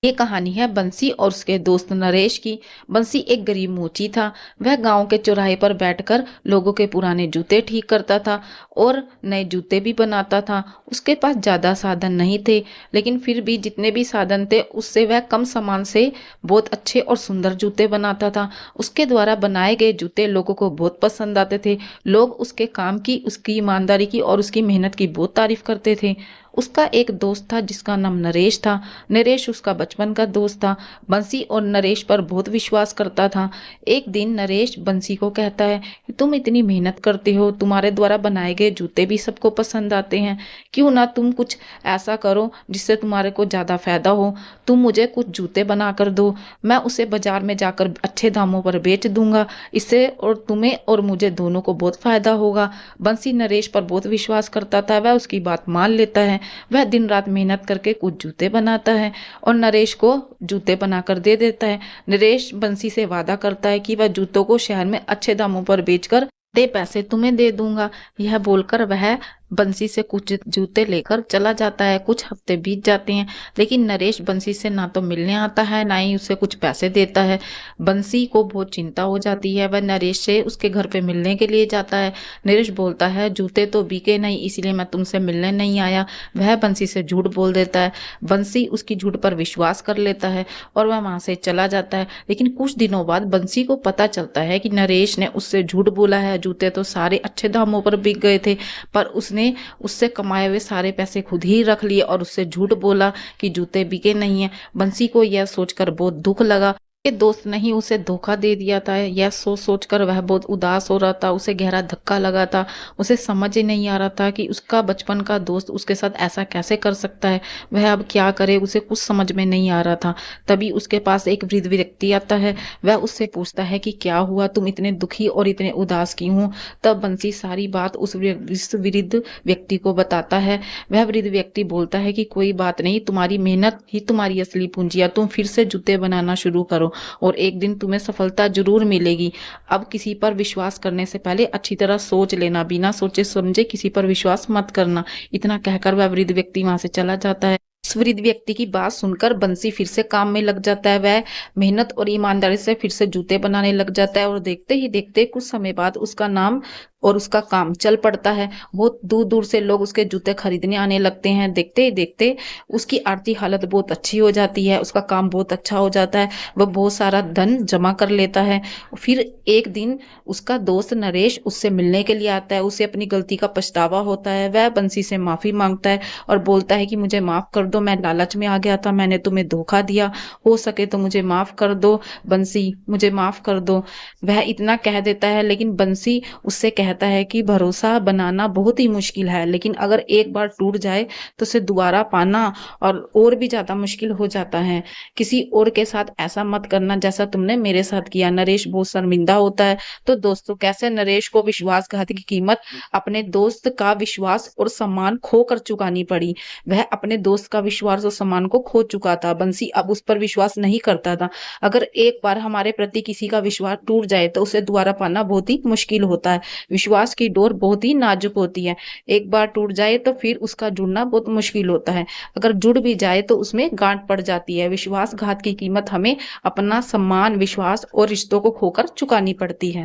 ये कहानी है बंसी और उसके दोस्त नरेश की। बंसी एक गरीब मोची था। वह गांव के चौराहे पर बैठकर लोगों के पुराने जूते ठीक करता था और नए जूते भी बनाता था। उसके पास ज्यादा साधन नहीं थे, लेकिन फिर भी जितने भी साधन थे उससे वह कम सामान से बहुत अच्छे और सुंदर जूते बनाता था। उसके द्वारा बनाए गए जूते लोगों को बहुत पसंद आते थे। लोग उसके काम की, उसकी ईमानदारी की और उसकी मेहनत की बहुत तारीफ करते थे। उसका एक दोस्त था जिसका नाम नरेश था। नरेश उसका बचपन का दोस्त था। बंसी और नरेश पर बहुत विश्वास करता था। एक दिन नरेश बंसी को कहता है कि तुम इतनी मेहनत करते हो, तुम्हारे द्वारा बनाए गए जूते भी सबको पसंद आते हैं, क्यों ना तुम कुछ ऐसा करो जिससे तुम्हारे को ज्यादा फायदा हो। तुम मुझे कुछ जूते बना कर दो, मैं उसे बाजार में जाकर अच्छे दामों पर बेच दूंगा। इससे और तुम्हें और मुझे दोनों को बहुत फायदा होगा। बंसी नरेश पर बहुत विश्वास करता था, वह उसकी बात मान लेता है। वह दिन रात मेहनत करके कुछ जूते बनाता है और नरेश को जूते बनाकर दे देता है। नरेश बंसी से वादा करता है कि वह जूतों को शहर में अच्छे दामों पर बेचकर दे पैसे तुम्हें दे दूंगा। यह बोलकर वह बंसी से कुछ जूते लेकर चला जाता है। कुछ हफ्ते बीत जाते हैं, लेकिन नरेश बंसी से ना तो मिलने आता है, ना ही उसे कुछ पैसे देता है। बंसी को बहुत चिंता हो जाती है। वह नरेश से उसके घर पे मिलने के लिए जाता है। नरेश बोलता है जूते तो बिके नहीं, इसलिए मैं तुमसे मिलने नहीं आया। वह बंसी से झूठ बोल देता है। बंसी उसकी झूठ पर विश्वास कर लेता है और वह वहां से चला जाता है। लेकिन कुछ दिनों बाद बंसी को पता चलता है कि नरेश ने उससे झूठ बोला है। जूते तो सारे अच्छे दामों पर बिक गए थे, पर उसने उससे कमाए हुए सारे पैसे खुद ही रख लिए और उससे झूठ बोला कि जूते बिके नहीं है। बंसी को यह सोचकर बहुत दुख लगा कि दोस्त ने ही उसे धोखा दे दिया था। यह सोच सोचकर वह बहुत उदास हो रहा था। उसे गहरा धक्का लगा था। उसे समझ ही नहीं आ रहा था कि उसका बचपन का दोस्त उसके साथ ऐसा कैसे कर सकता है। वह अब क्या करे, उसे कुछ समझ में नहीं आ रहा था। तभी उसके पास एक वृद्ध व्यक्ति आता है। वह उससे पूछता है कि क्या हुआ, तुम इतने दुखी और इतने उदास क्यों हो। तब बंसी सारी बात उस वृद्ध व्यक्ति को बताता है। वह वृद्ध व्यक्ति बोलता है कि कोई बात नहीं, तुम्हारी मेहनत ही तुम्हारी असली पूंजी है, तुम फिर से जूते बनाना शुरू करो और एक दिन तुम्हें सफलता जरूर मिलेगी। अब किसी पर विश्वास करने से पहले अच्छी तरह सोच लेना, बिना सोचे समझे किसी पर विश्वास मत करना। इतना कहकर वह वृद्ध व्यक्ति वहां से चला जाता है। उस वृद्ध व्यक्ति की बात सुनकर बंसी फिर से काम में लग जाता है। वह मेहनत और ईमानदारी से फिर से जूते बनाने लग जाता है और देखते ही देखते कुछ समय बाद उसका नाम और उसका काम चल पड़ता है। बहुत दूर दूर से लोग उसके जूते खरीदने आने लगते हैं। देखते ही देखते उसकी आर्थिक हालत बहुत अच्छी हो जाती है। उसका काम बहुत अच्छा हो जाता है। वह बहुत सारा धन जमा कर लेता है। फिर एक दिन उसका दोस्त नरेश उससे मिलने के लिए आता है। उसे अपनी गलती का पछतावा होता है। वह बंसी से माफी मांगता है और बोलता है कि मुझे माफ कर दो, मैं लालच में आ गया था, मैंने तुम्हें धोखा दिया, हो सके तो मुझे माफ कर दो बंसी, मुझे माफ कर दो। वह इतना कह देता है, लेकिन बंसी उससे कहता है कि भरोसा बनाना बहुत ही मुश्किल है, लेकिन अगर एक बार टूट जाए तो उसे दोबारा पाना और भी ज्यादा मुश्किल हो जाता है। किसी और के साथ ऐसा मत करना जैसा तुमने मेरे साथ किया। नरेश बहुत शर्मिंदा होता है। तो दोस्तों, कैसे नरेश को विश्वासघात की कीमत अपने दोस्त का विश्वास और सम्मान खो कर चुकानी पड़ी। वह अपने दोस्त का विश्वास और सम्मान को खो चुका था। बंसी अब उस पर विश्वास नहीं करता था। अगर एक बार हमारे प्रति किसी का विश्वास टूट जाए तो उसे दोबारा पाना बहुत ही मुश्किल होता है। विश्वास की डोर बहुत ही नाजुक होती है। एक बार टूट जाए तो फिर उसका जुड़ना बहुत मुश्किल होता है। अगर जुड़ भी जाए तो उसमें गांठ पड़ जाती है। विश्वासघात की कीमत हमें अपना सम्मान, विश्वास और रिश्तों को खोकर चुकानी पड़ती है।